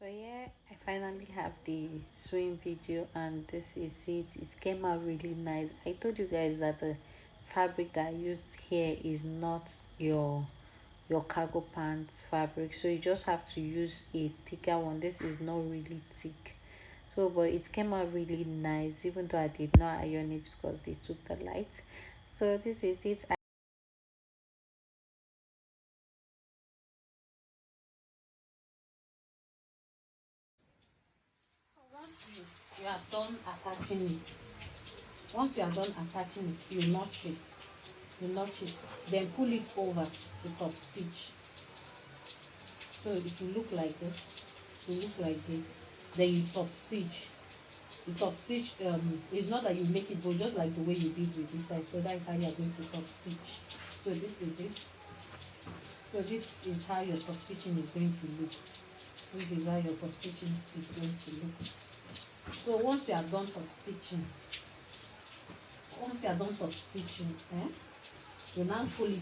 So yeah, I finally have the swim video, and this is it. It came out really nice. I told you guys that the fabric that I used here is not your cargo pants fabric, so you just have to use a thicker one. This is not really thick, so but it came out really nice even though I did not iron it because they took the light. So this is it. Once you are done attaching it, once you are done attaching it, you notch it, then pull it over to top stitch. So it will look like this, it will look like this. Then you top stitch. The top stitch is not that you make it go just like the way you did with this side. So that is how you are going to top stitch. So this is it. So this is how your top stitching is going to look. This is how your top stitching is going to look. So once you are done top stitching, eh, you now pull it.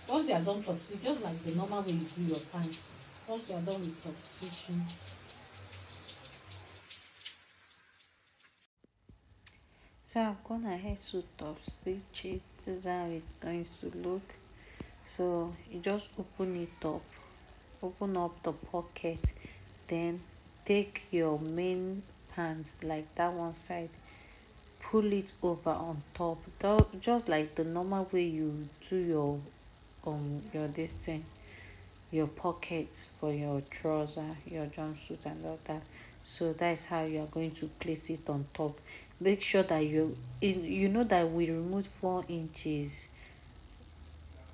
Once you are done top stitching, just like the normal way you do your pants. Once you are done with top stitching, so I'm gonna head to top stitch it. This is how it's going to look. So you just open up the pocket, then take your main pants like that one side, pull it over on top, just like the normal way you do your this thing, your pockets for your trouser, your jumpsuit and all that. So that's how you are going to place it on top. Make sure that you know that we removed 4 inches.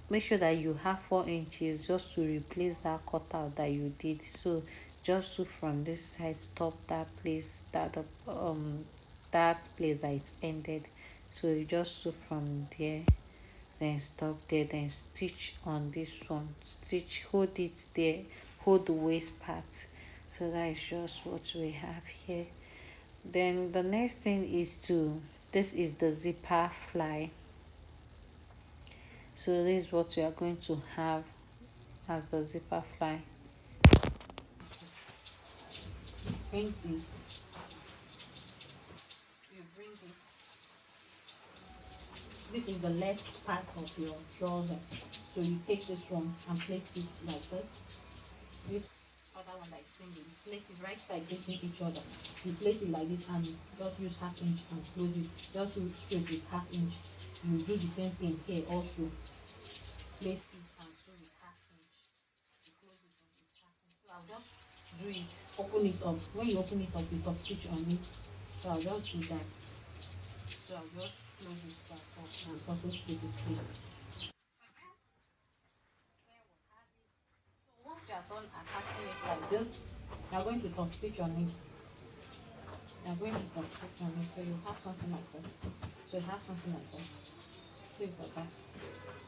Make sure that you have 4 inches just to replace that cutout that you did. So just sew from this side, stop that place, that place that it's ended. So you just sew from there, then stop there, then stitch on this one, stitch, hold it there, hold the waist part. So that is just what we have here. Then the next thing is to, this is the zipper fly. So this is what we are going to have as the zipper fly. Bring this, you bring it, this is the left part of your trouser. So you take this one and place it like this. This other one that is single, you place it right side facing each other. You place it like this and just use half inch and close it. Just use straight with half inch. You do the same thing here also. Place it and sew with half inch. You close it with half inch. So I'll just do it, open it up. When you open it up, you top stitch on it. So I'll just do that. So I'll just close it back up and also sew this thing. Once you are done attaching it like this, you are going to top stitch on it. You are going to top stitch on it. So you have something like this. So you have something like this. So it's like that.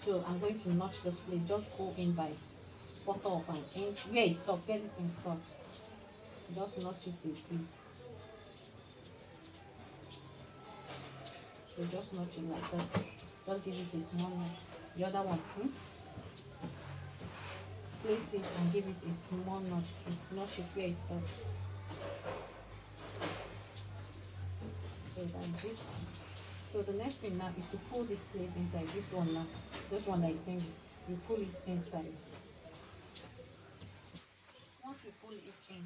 So I'm going to notch this place. Just go in by quarter of an inch. Where it stops, where this thing stops. Just notch it a bit. So just notch it like that. Just give it a small notch. The other one, place it and give it a small notch to notch it where it stops. So that's it. So the next thing now is to pull this place inside. This one now, this one that is single, you pull it inside. Once you pull it in,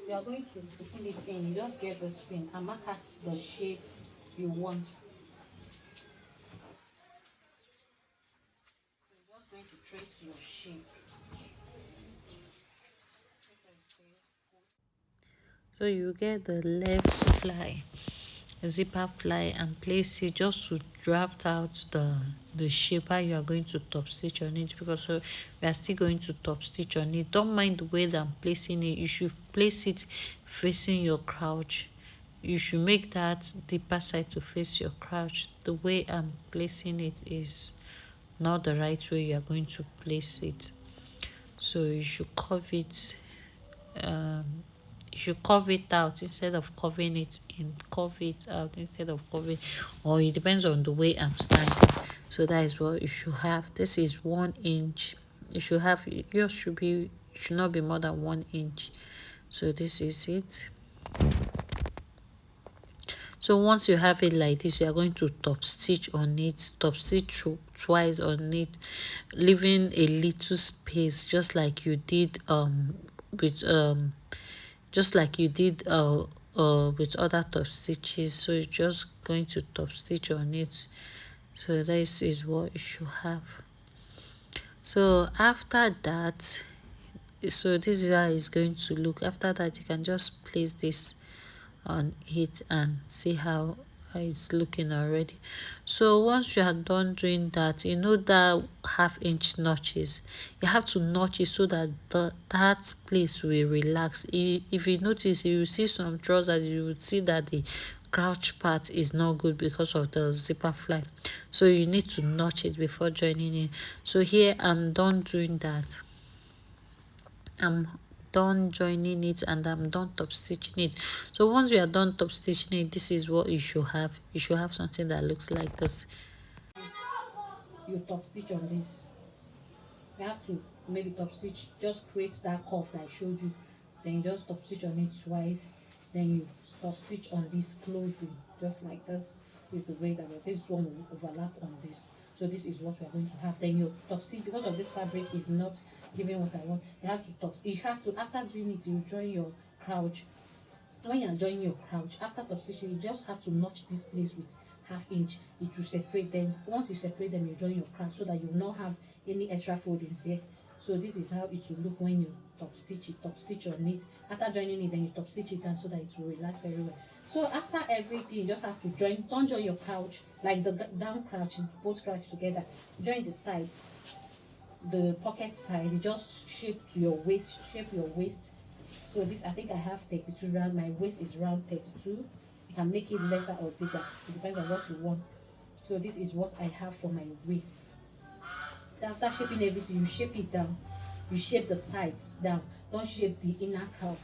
you are going to pull it in. You just get this thing and mark out the shape you want. So you're just going to trace your shape. So you get the left fly, zipper fly, and place it just to draft out the shape how you are going to top stitch on it, because we are still going to top stitch on it. Don't mind the way that I'm placing it. You should place it facing your crouch. You should make that deeper side to face your crouch. The way I'm placing it is not the right way you are going to place it. So you should curve it, um you should curve it out instead of curving it in, curve it out instead of curving, or it depends on the way I'm standing. So that is what you should have. This is 1 inch. You should have, yours should not be more than 1 inch. So this is it. So once you have it like this, you are going to top stitch on it, top stitch twice on it, leaving a little space, just like you did with just like you did with other top stitches. So you're just going to top stitch on it. So this is what you should have. So after that, so this is how it's going to look. After that, you can just place this on it and see how it's looking already. So once you are done doing that, you know that half-inch notches, you have to notch it so that that place will relax. If you notice, you see some trousers, you would see that the crouch part is not good because of the zipper fly, so you need to notch it before joining it. So here I'm done doing that. I'm done joining it and I'm done top stitching it. So once you are done top stitching it, this is what you should have. You should have something that looks like this. You top stitch on this. You have to maybe top stitch, just create that curve that I showed you, then you just top stitch on it twice, then you top stitch on this closely, just like this. Is the way that this one will overlap on this. So this is what we are going to have. Then your top stitch, because of this fabric is not giving what I want, you have to top, you have to, after doing it, you join your crouch. When you are joining your crouch, after top stitching, you just have to notch this place with half-inch. It will separate them. Once you separate them, you join your crouch so that you will not have any extra foldings here. So this is how it will look when you top stitch it. Top stitch on it. After joining it, then you top stitch it down so that it will relax very well. So after everything, you just have to join. Don't join your crouch like the down crouch, both crouch together. Join the sides, the pocket side. You just shape to your waist. Shape your waist. So this, I think I have 32 round. My waist is round 32. You can make it lesser or bigger. It depends on what you want. So this is what I have for my waist. After shaping everything, you shape it down. You shape the sides down. Don't shape the inner crouch.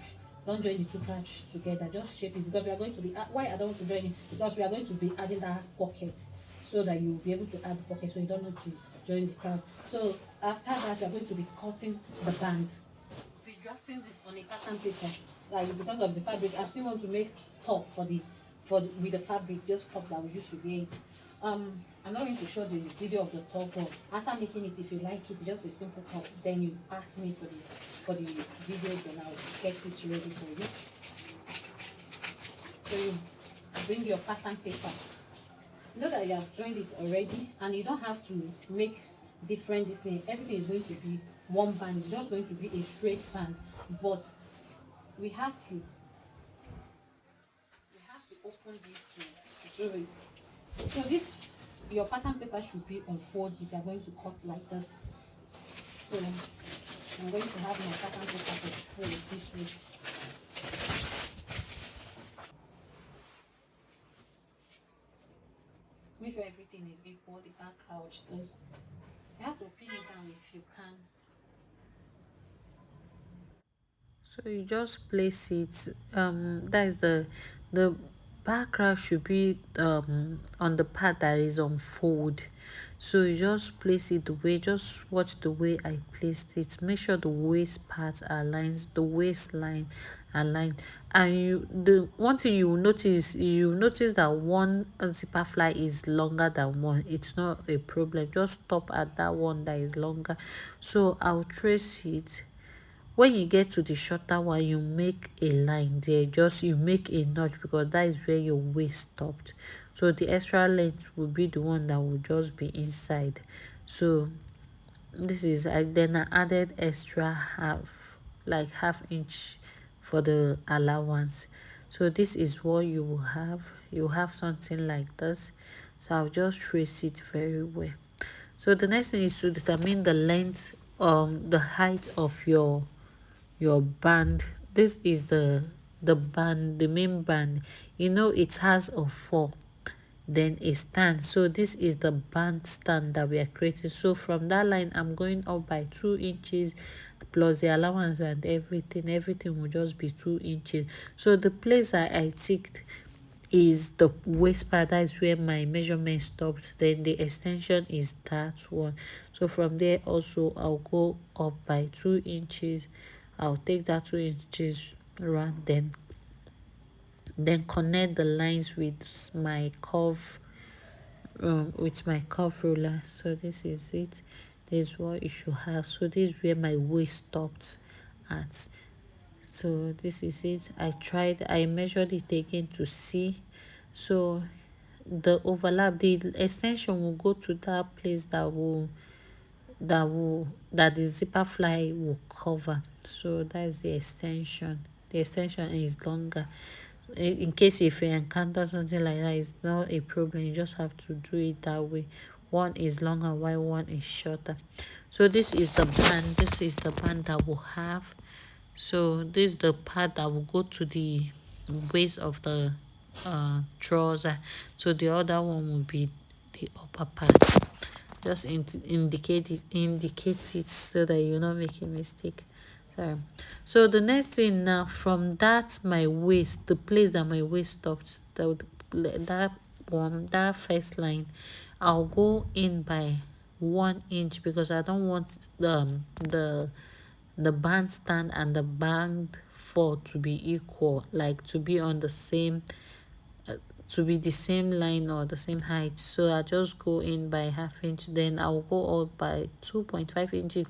Don't join the two crouch together. Just shape it, because we are going to be, why I don't want to join it, because we are going to be adding that pocket, so that you will be able to add the pocket, so you don't need to join the crouch. So after that, we are going to be cutting the band. Be drafting this on a pattern paper, like, because of the fabric. I still want to make top for the with the fabric, just top that we used to wear. I'm not going to show the video of the top one. After making it, if you like it, just a simple top, then you ask me for the video, then I'll get it ready for you. So you bring your pattern paper. You know that you have joined it already, and you don't have to make different this thing. Everything is going to be one band. It's just going to be a straight band, but we have to open this to do it. So this, your pattern paper should be on fold if you are going to cut like this. So I'm going to have my pattern paper to fold this way. Make sure everything is equal. The back crouch this. You have to pin it down if you can. So you just place it. That is the background should be on the part that is on fold. So you just place it the way, just watch the way I placed it. Make sure the waist part aligns, the waistline aligned. And the one thing you notice that one zipper fly is longer than one. It's not a problem. Just stop at that one that is longer. So I'll trace it. When you get to the shorter one, you make a line there, just you make a notch, because that is where your waist stopped. So the extra length will be the one that will just be inside. So this is, then I added extra half, like half-inch for the allowance. So this is what you will have. You have something like this. So I'll just trace it very well. So the next thing is to determine the length, the height of your band. This is the band, the main band. You know it has a 4, then a stand. So this is the band stand that we are creating. So from that line, I'm going up by 2 inches plus the allowance and everything will just be 2 inches. So the place I ticked is the waist part. That is where my measurement stopped. Then the extension is that one. So from there also, I'll go up by 2 inches. I'll take that 2 inches round, then connect the lines with my curve ruler. So this is it. This is what it should have. So this is where my waist stopped at. So this is it. I measured it again to see. So the overlap, the extension will go to that place that the zipper fly will cover. So that is the extension. The extension is longer. In case if you encounter something like that, it's not a problem. You just have to do it that way. One is longer while one is shorter. So this is the band. This is the band that we'll have. So this is the part that will go to the waist of the trouser. So the other one will be the upper part. Just indicate it so that you not make a mistake. Sorry. So the next thing now, from that my waist, the place that my waist stops, that first line, I'll go in by 1 inch because I don't want the bandstand and the band four to be equal, like to be on the same to be the same line or the same height. So I just go in by ½ inch, then I'll go up by 2.5 inches,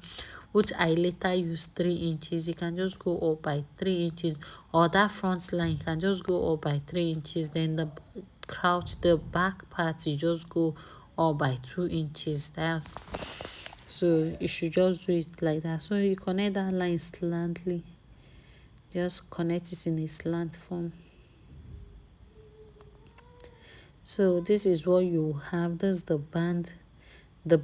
which I later use 3 inches. You can just go up by 3 inches, or that front line can just go up by 3 inches. Then the back part, you just go up by 2 inches. That's so you should just do it like that. So you connect that line slantly, just connect it in a slant form. So this is what you have. This is the band, the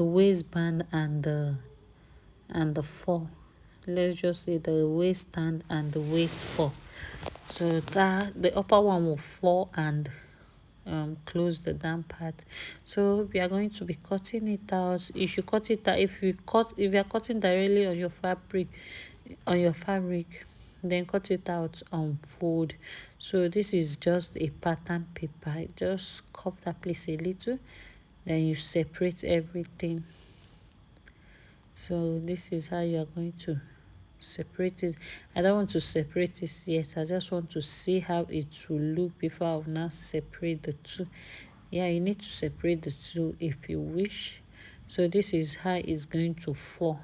waistband, and the four. Let's just say the waistband and the waist four. So that the upper one will fall and close the down part. So we are going to be cutting it out. You should cut it out. If you are cutting directly on your fabric, then cut it out on fold. So this is just a pattern paper. Just cover that place a little, then you separate everything. So this is how you are going to separate it. I don't want to separate it yet. I just want to see how it will look before I will now separate the two. Yeah, you need to separate the two if you wish. So this is how it's going to fall.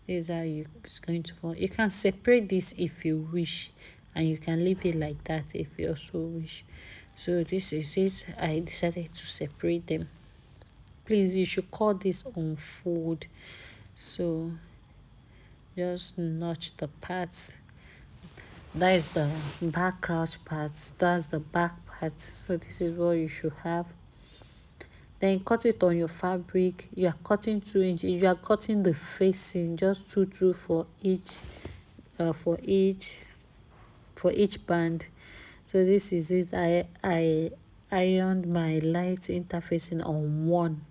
This is how it's going to fall. You can separate this if you wish, and you can leave it like that if you also wish. So this is it. I decided to separate them. Please, you should call this unfold. So just notch the parts. That is the back crouch parts. That's the back part. So this is what you should have. Then cut it on your fabric. You are cutting 2 inches. You are cutting the facing, just two for each for each band. So this is it. I ironed my light interfacing on one.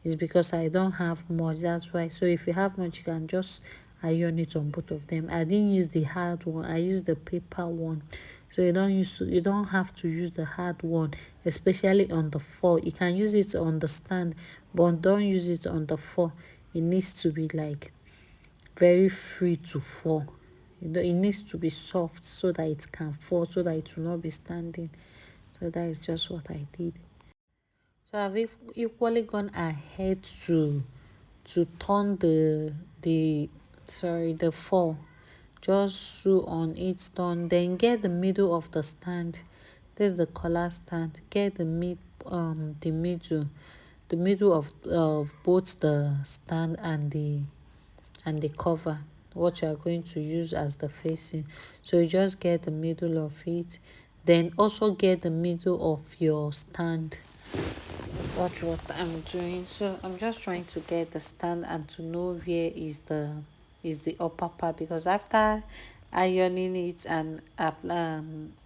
It's because I don't have much, that's why. So if you have much, you can just iron it on both of them. I didn't use the hard one, I used the paper one. So you don't have to use the hard one, especially on the four. You can use it on the stand, but don't use it on the four. It needs to be like very free to fall. It needs to be soft so that it can fall, so that it will not be standing. So that is just what I did. So I've equally gone ahead to turn the four. Just sew on each turn, then get the middle of the stand. This is the collar stand. Get the middle of both the stand and the cover, what you are going to use as the facing. So you just get the middle of it, then also get the middle of your stand. Watch what I'm doing. So I'm just trying to get the stand and to know where is the upper part, because after ironing it and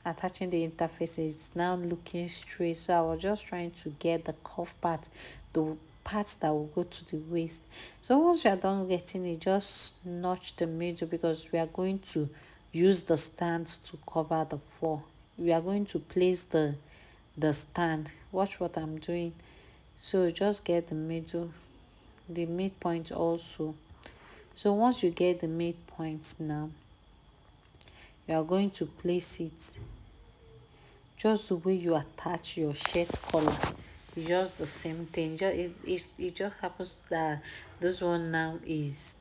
attaching the interface, it's now looking straight. So I was just trying to get the cuff part, the parts that will go to the waist. So once we are done getting it, just notch the middle, because we are going to use the stand to cover the floor. We are going to place the stand. Watch what I'm doing. So just get the middle, the midpoint also. So once you get the midpoint now, you are going to place it just the way you attach your shirt collar. It's just the same thing. It just happens that this one now is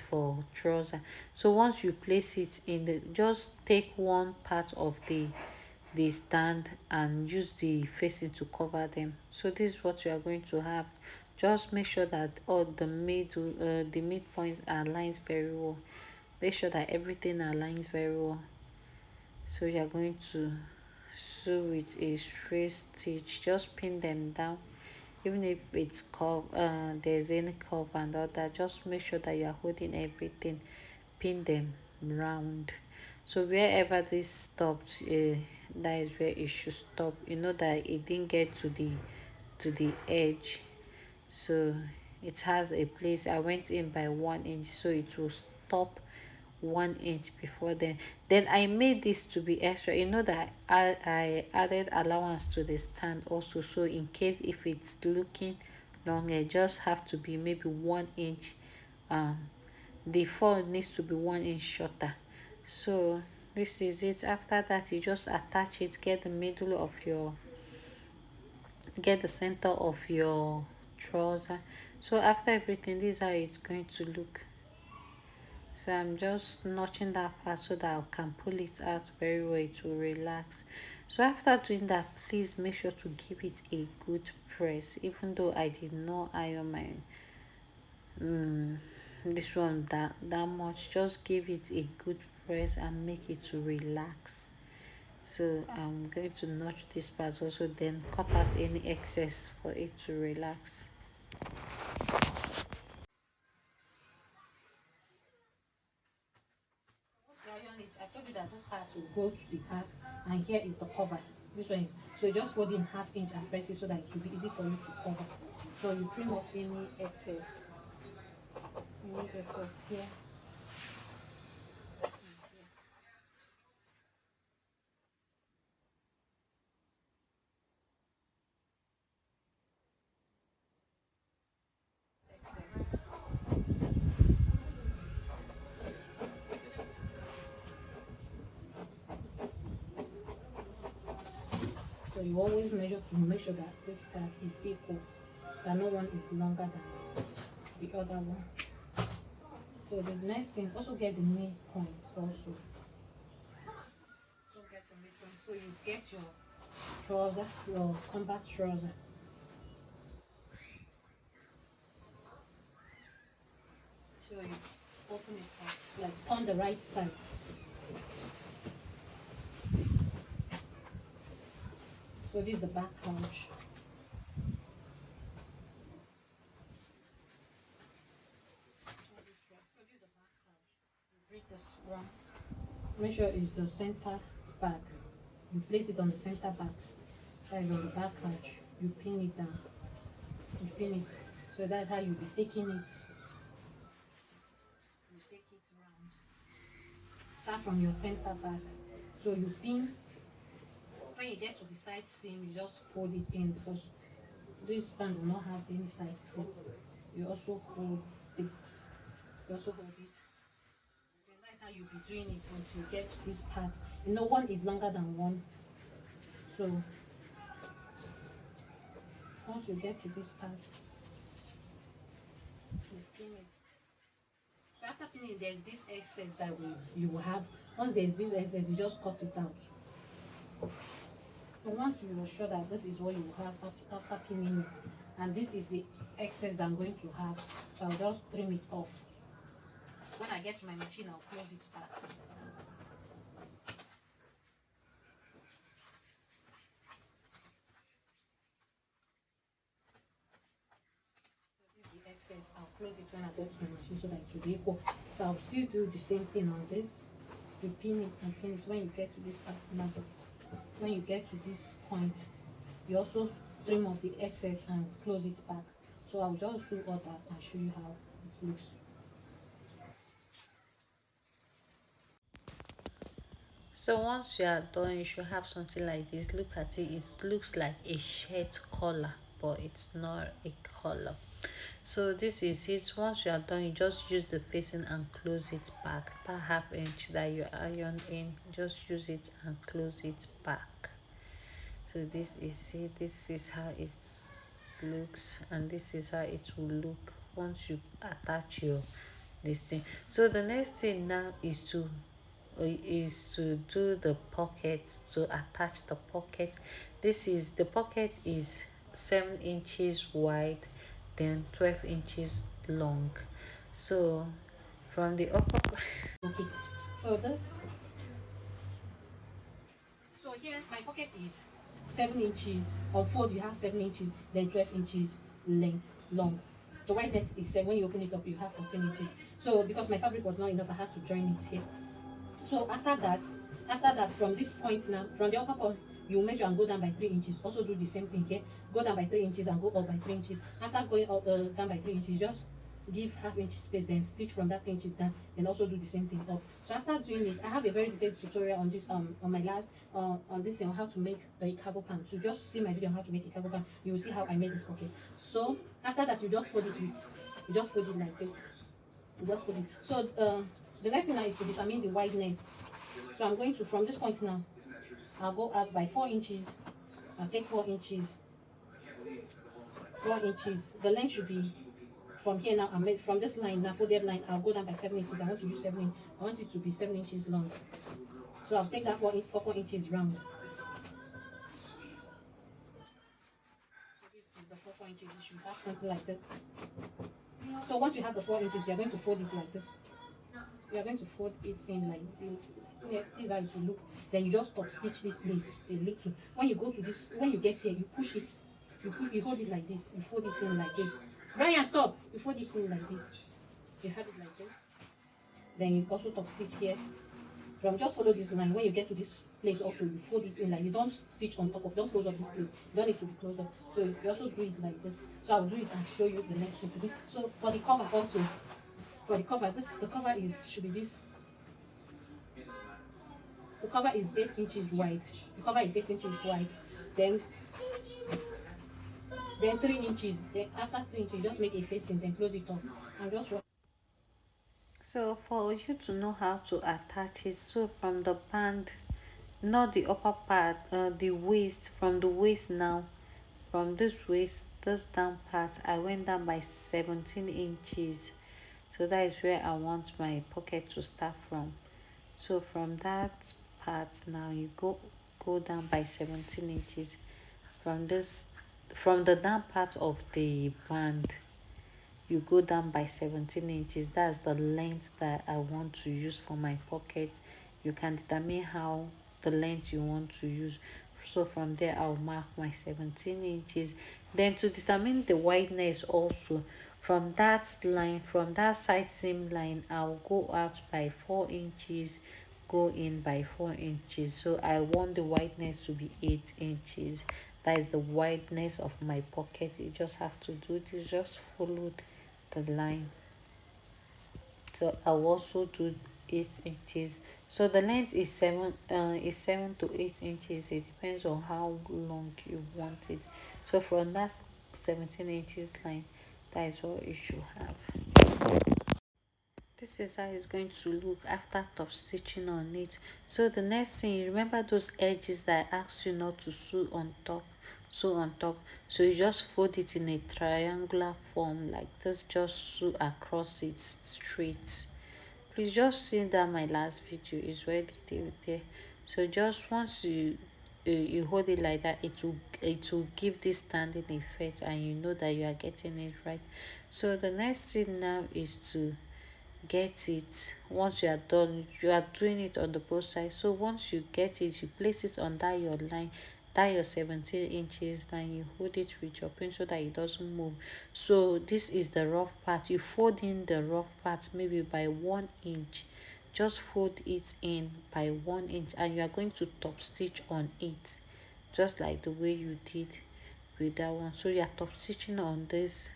for trouser. So once you place it in the, just take one part of the stand and use the facing to cover them. So this is what you are going to have. Just make sure that all the midpoints aligns very well. Make sure that everything aligns very well. So you are going to sew with a straight stitch. Just pin them down, even if it's curve, there's any curve and all that. Just make sure that you are holding everything, pin them round. So wherever this stopped, that is where it should stop. You know that it didn't get to the edge, so it has a place. I went in by 1 inch, so it will stop 1 inch before then I made this to be extra. You know that I added allowance to the stand also, so in case if it's looking long, it just have to be maybe 1 inch. um the fall needs to be 1 inch shorter. So this is it. After that, you just attach it, get the center of your trouser. So after everything, this is how it's going to look. So I'm just notching that part so that I can pull it out very well to relax. So after doing that, please make sure to give it a good press. Even though I did not iron my this one that much, just give it a good press and make it to relax. So I'm going to notch this part also, then cut out any excess for it to relax. Iron it. I told you that this part will go to the back, and here is the cover. This one is, so you just fold in 1/2 inch and press it so that it will be easy for you to cover. So you trim off any excess here. So you always measure to make sure that this part is equal, that no one is longer than the other one. So the next thing, also get the midpoint also. So get the midpoint. So you get your trouser, your combat trouser. So you open it up, like turn the right side. So this is the back pouch. So this is the back pouch. You bring this round. Make sure it's the center back. You place it on the center back. That is on the back pouch. You pin it down. You pin it. So that's how you'll be taking it. You take it round. Start from your center back. So you pin. When you get to the side seam, you just fold it in, because this band will not have any side seam. You also hold it. You also hold it. Then that's how you'll be doing it until you get to this part. You know, one is longer than one. So once you get to this part, you pin it. So after pinning, there's this excess that you will have. Once there's this excess, you just cut it out. So once you are sure that this is what you will have after pinning it, and this is the excess that I'm going to have, so I'll just trim it off. When I get to my machine, I'll close it back. The excess, I'll close it when I get to my machine so that it will be equal. So I'll still do the same thing on this. You pin it and pin it when you get to this part now. When you get to this point, you also trim off the excess and close it back. So I'll just do all that and show you how it looks. So once you are done, you should have something like this. Look at it. It looks like a shirt collar, but it's not a collar. So this is it. Once you are done, you just use the facing and close it back. That half inch that you iron in, just use it and close it back. So this is it. This is how it looks, and this is how it will look once you attach your this thing. So the next thing now is to do the pocket, to attach the pocket. This is the pocket is 7 inches wide, then 12 inches long. So from the upper okay, so this, so here my pocket is 7 inches. On fold you have 7 inches, then 12 inches length long. The wideness is 7. When you open it up you have 14 inches. So because my fabric was not enough, I had to join it here. So after that, from this point now, from the upper point, you measure and go down by 3 inches. Also do the same thing here. Go down by 3 inches and go up by 3 inches. After going up down by 3 inches, just give half-inch space, then stitch from that 3 inches down, and also do the same thing up. So after doing it, I have a very detailed tutorial on this on my last on this thing on how to make a cargo pant. So just see my video on how to make a cargo pant. You will see how I made this pocket. So after that, you just fold it like this. You just fold it. So the next thing now is to determine the wideness. So I'm going to, from this point now, I'll go out by 4 inches. I'll take 4 inches. 4 inches. The length should be from here now. I made from this line now, folded line. I'll go down by 7 inches. I want to use 7. I want it to be 7 inches long. So I'll take that 4 inches round. So this is the 4 inches. You should have something like that. So once you have the 4 inches, you are going to fold it like this. You are going to fold it in like this is how it will look. Then you just top stitch this place a little. When you go to this, when you get here, you push it, you hold it like this, you fold it in like this. Brian, stop! You fold it in like this. You have it like this. Then you also top stitch here. From just follow this line. When you get to this place, also you fold it in like, you don't stitch on top of, don't close up this place. You don't need to be closed up. So you also do it like this. So I'll do it and show you the next thing to do. So for the cover also, for the cover, the cover should be this. The cover is 8 inches wide. The cover is 8 inches wide. Then 3 inches. Then after 3 inches, just make a facing, then close it up. And just so for you to know how to attach it, so from the band, not the upper part, the waist, from the waist now, from this waist, this down part, I went down by 17 inches. So that is where I want my pocket to start from. So from that part now, you go down by 17 inches. From the down part of the band, you go down by 17 inches. That's the length that I want to use for my pocket. You can determine how the length you want to use. So from there, I'll mark my 17 inches. Then to determine the wideness also, from that line, from that side seam line, I'll go out by 4 inches, go in by 4 inches. So I want the wideness to be 8 inches. That is the wideness of my pocket. You just have to do this, just follow the line. So I'll also do 8 inches. So the length is 7 to 8 inches. It depends on how long you want it. So from that 17 inches line, that is what you should have. This is how it's going to look after top stitching on it. So the next thing, remember those edges that I asked you not to sew on top, so you just fold it in a triangular form like this, just sew across it straight. Please just see that my last video is very detailed there. So just once you hold it like that, it will give this standing effect, and you know that you are getting it right. So the next thing now is to get it. Once you are done, you are doing it on the both sides. So once you get it, you place it on that your line, that your 17 inches, then you hold it with your pin so that it doesn't move. So this is the rough part. You fold in the rough part maybe by 1 inch. Just fold it in by 1 inch, and you are going to top stitch on it, just like the way you did with that one. So you are top stitching on this.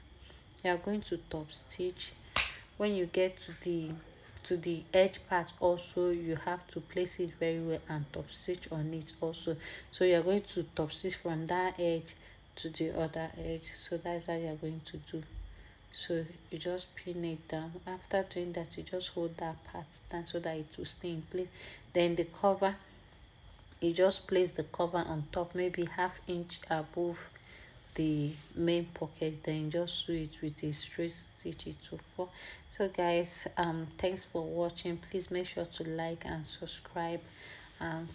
You are going to top stitch. When you get to the edge part also, you have to place it very well and top stitch on it also. So you are going to top stitch from that edge to the other edge. So that's how you are going to do. So you just pin it down. After doing that, you just hold that part down so that it will stay in place. Then the cover, you just place the cover on top, maybe half inch above the main pocket, then just sew it with a straight stitch it to fall. So guys, thanks for watching. Please make sure to like and subscribe, and